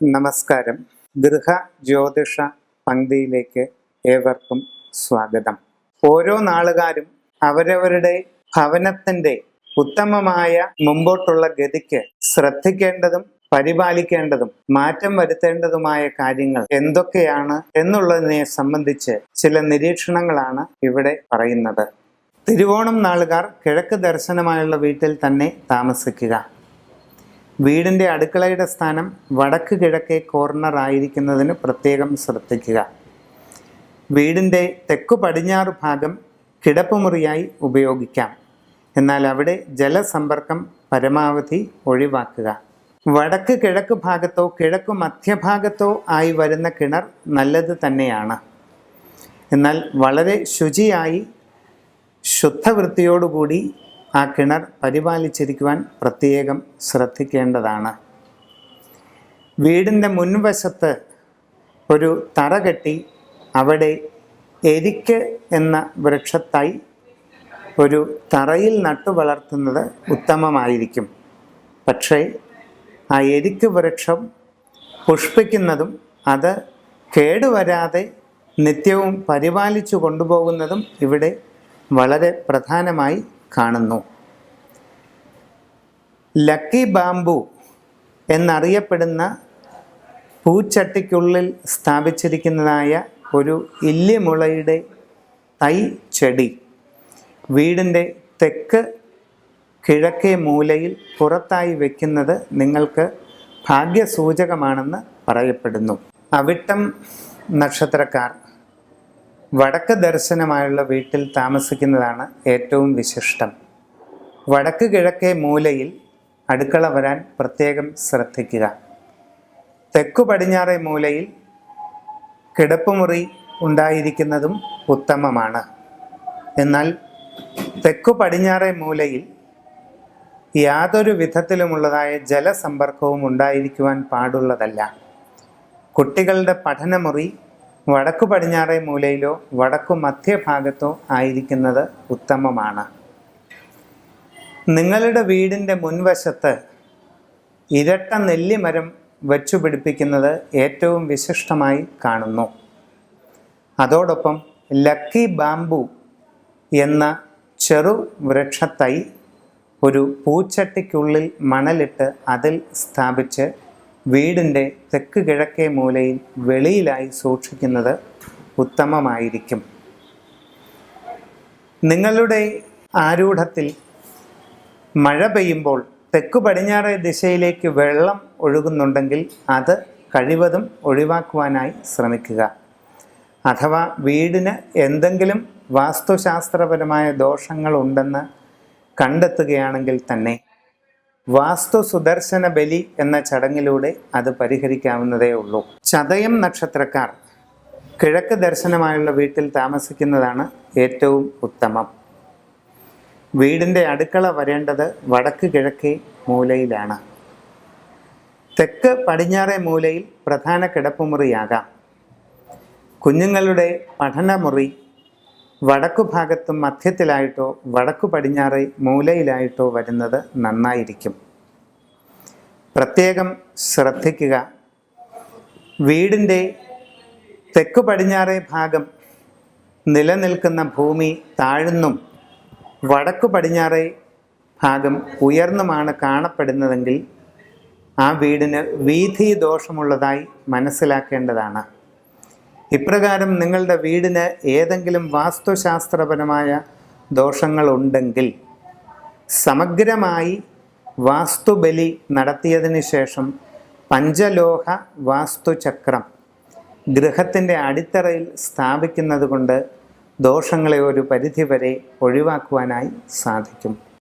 നമസ്കാരം. ഗൃഹ ജ്യോതിഷ പങ്ക്തിയിലേക്ക് ഏവർക്കും സ്വാഗതം. ഓരോ നാളുകാരും അവരവരുടെ ഭവനത്തിന്റെ ഉത്തമമായ മുമ്പോട്ടുള്ള ഗതിക്ക് ശ്രദ്ധിക്കേണ്ടതും പരിപാലിക്കേണ്ടതും മാറ്റം വരുത്തേണ്ടതുമായ കാര്യങ്ങൾ എന്തൊക്കെയാണ് എന്നുള്ളതിനെ സംബന്ധിച്ച് ചില നിരീക്ഷണങ്ങളാണ് ഇവിടെ പറയുന്നത്. തിരുവോണം നാളുകാർ കിഴക്ക് ദർശനമായുള്ള വീട്ടിൽ തന്നെ താമസിക്കുക. വീടിൻ്റെ അടുക്കളയുടെ സ്ഥാനം വടക്ക് കിഴക്കേ കോർണർ ആയിരിക്കുന്നതിന് പ്രത്യേകം ശ്രദ്ധിക്കുക. വീടിൻ്റെ തെക്കു പടിഞ്ഞാറ് ഭാഗം കിടപ്പുമുറിയായി ഉപയോഗിക്കാം. എന്നാൽ അവിടെ ജലസമ്പർക്കം പരമാവധി ഒഴിവാക്കുക. വടക്ക് കിഴക്ക് ഭാഗത്തോ കിഴക്കു മധ്യഭാഗത്തോ ആയി വരുന്ന കിണർ നല്ലത് തന്നെയാണ്. എന്നാൽ വളരെ ശുചിയായി ശുദ്ധവൃത്തിയോടുകൂടി ആ കിണർ പരിപാലിച്ചിരിക്കുവാൻ പ്രത്യേകം ശ്രദ്ധിക്കേണ്ടതാണ്. വീടിൻ്റെ മുൻവശത്ത് ഒരു തറ കെട്ടി അവിടെ എരിക്ക് എന്ന വൃക്ഷത്തായി ഒരു തറയിൽ നട്ടു വളർത്തുന്നത് ഉത്തമമായിരിക്കും. പക്ഷേ ആ എരിക്ക് വൃക്ഷം പുഷ്പിക്കുന്നതും അത് കേടുവരാതെ നിത്യവും പരിപാലിച്ചു കൊണ്ടുപോകുന്നതും ഇവിടെ വളരെ പ്രധാനമായി കാണുന്നു. ലക്കി ബാംബു എന്നറിയപ്പെടുന്ന പൂച്ചട്ടിക്കുള്ളിൽ സ്ഥാപിച്ചിരിക്കുന്നതായ ഒരു ഇല്ലിമുളയുടെ തൈ ചെടി വീടിൻ്റെ തെക്ക് കിഴക്കേ മൂലയിൽ പുറത്തായി വയ്ക്കുന്നത് നിങ്ങൾക്ക് ഭാഗ്യസൂചകമാണെന്ന് പറയപ്പെടുന്നു. അവിട്ടം നക്ഷത്രക്കാർ വടക്ക് ദർശനമായുള്ള വീട്ടിൽ താമസിക്കുന്നതാണ് ഏറ്റവും വിശിഷ്ടം. വടക്ക് കിഴക്കേ മൂലയിൽ അടുക്കള വരാൻ പ്രത്യേകം ശ്രദ്ധിക്കുക. തെക്കു പടിഞ്ഞാറേ മൂലയിൽ കിടപ്പുമുറി ഉണ്ടായിരിക്കുന്നതും ഉത്തമമാണ്. എന്നാൽ തെക്കു പടിഞ്ഞാറേ മൂലയിൽ യാതൊരു വിധത്തിലുമുള്ളതായ ജലസമ്പർക്കവും ഉണ്ടായിരിക്കുവാൻ പാടുള്ളതല്ല. കുട്ടികളുടെ പഠനമുറി വടക്കു പടിഞ്ഞാറേ മൂലയിലോ വടക്കു മധ്യഭാഗത്തോ ആയിരിക്കുന്നത് ഉത്തമമാണ്. നിങ്ങളുടെ വീടിൻ്റെ മുൻവശത്ത് ഇരട്ട നെല്ലിമരം വച്ചു പിടിപ്പിക്കുന്നത് ഏറ്റവും വിശിഷ്ടമായി കാണുന്നു. അതോടൊപ്പം ലക്കി ബാംബു എന്ന ചെറു വൃക്ഷത്തൈ ഒരു പൂച്ചട്ടിക്കുള്ളിൽ മണലിട്ട് അതിൽ സ്ഥാപിച്ച് വീടിൻ്റെ തെക്ക് കിഴക്കേ മൂലയിൽ വെളിയിലായി സൂക്ഷിക്കുന്നത് ഉത്തമമായിരിക്കും. നിങ്ങളുടെ ആരൂഢത്തിൽ മഴ പെയ്യുമ്പോൾ തെക്കു പടിഞ്ഞാറേ ദിശയിലേക്ക് വെള്ളം ഒഴുകുന്നുണ്ടെങ്കിൽ അത് കഴിവതും ഒഴിവാക്കുവാനായി ശ്രമിക്കുക. അഥവാ വീടിന് എന്തെങ്കിലും വാസ്തുശാസ്ത്രപരമായ ദോഷങ്ങളുണ്ടെന്ന് കണ്ടെത്തുകയാണെങ്കിൽ തന്നെ വാസ്തു സുദർശന ബലി എന്ന ചടങ്ങിലൂടെ അത് പരിഹരിക്കാവുന്നതേ ഉള്ളൂ. ചതയം നക്ഷത്രക്കാർ കിഴക്ക് ദർശനമായുള്ള വീട്ടിൽ താമസിക്കുന്നതാണ് ഏറ്റവും ഉത്തമം. വീടിൻ്റെ അടുക്കള വരേണ്ടത് വടക്ക് കിഴക്കേ മൂലയിലാണ്. തെക്ക് പടിഞ്ഞാറേ മൂലയിൽ പ്രധാന കിടപ്പുമുറിയാകാം. കുഞ്ഞുങ്ങളുടെ പഠനമുറി വടക്കു ഭാഗത്തും മധ്യത്തിലായിട്ടോ വടക്കു പടിഞ്ഞാറേ മൂലയിലായിട്ടോ വരുന്നത് നന്നായിരിക്കും. പ്രത്യേകം ശ്രദ്ധിക്കുക. വീടിൻ്റെ തെക്കു പടിഞ്ഞാറേ ഭാഗം നിലനിൽക്കുന്ന ഭൂമി താഴ്ന്നും വടക്കു പടിഞ്ഞാറേ ഭാഗം ഉയർന്നുമാണ് കാണപ്പെടുന്നതെങ്കിൽ ആ വീടിന് വീഥി ദോഷമുള്ളതായി മനസ്സിലാക്കേണ്ടതാണ്. ഇപ്രകാരം നിങ്ങളുടെ വീടിന് ഏതെങ്കിലും വാസ്തുശാസ്ത്രപരമായ ദോഷങ്ങളുണ്ടെങ്കിൽ സമഗ്രമായി വാസ്തുബലി നടത്തിയതിന് ശേഷം പഞ്ചലോഹ വാസ്തുചക്രം ഗൃഹത്തിൻ്റെ അടിത്തറയിൽ സ്ഥാപിക്കുന്നത് കൊണ്ട് ദോഷങ്ങളെ ഒരു പരിധിവരെ ഒഴിവാക്കുവാനായി സാധിക്കും.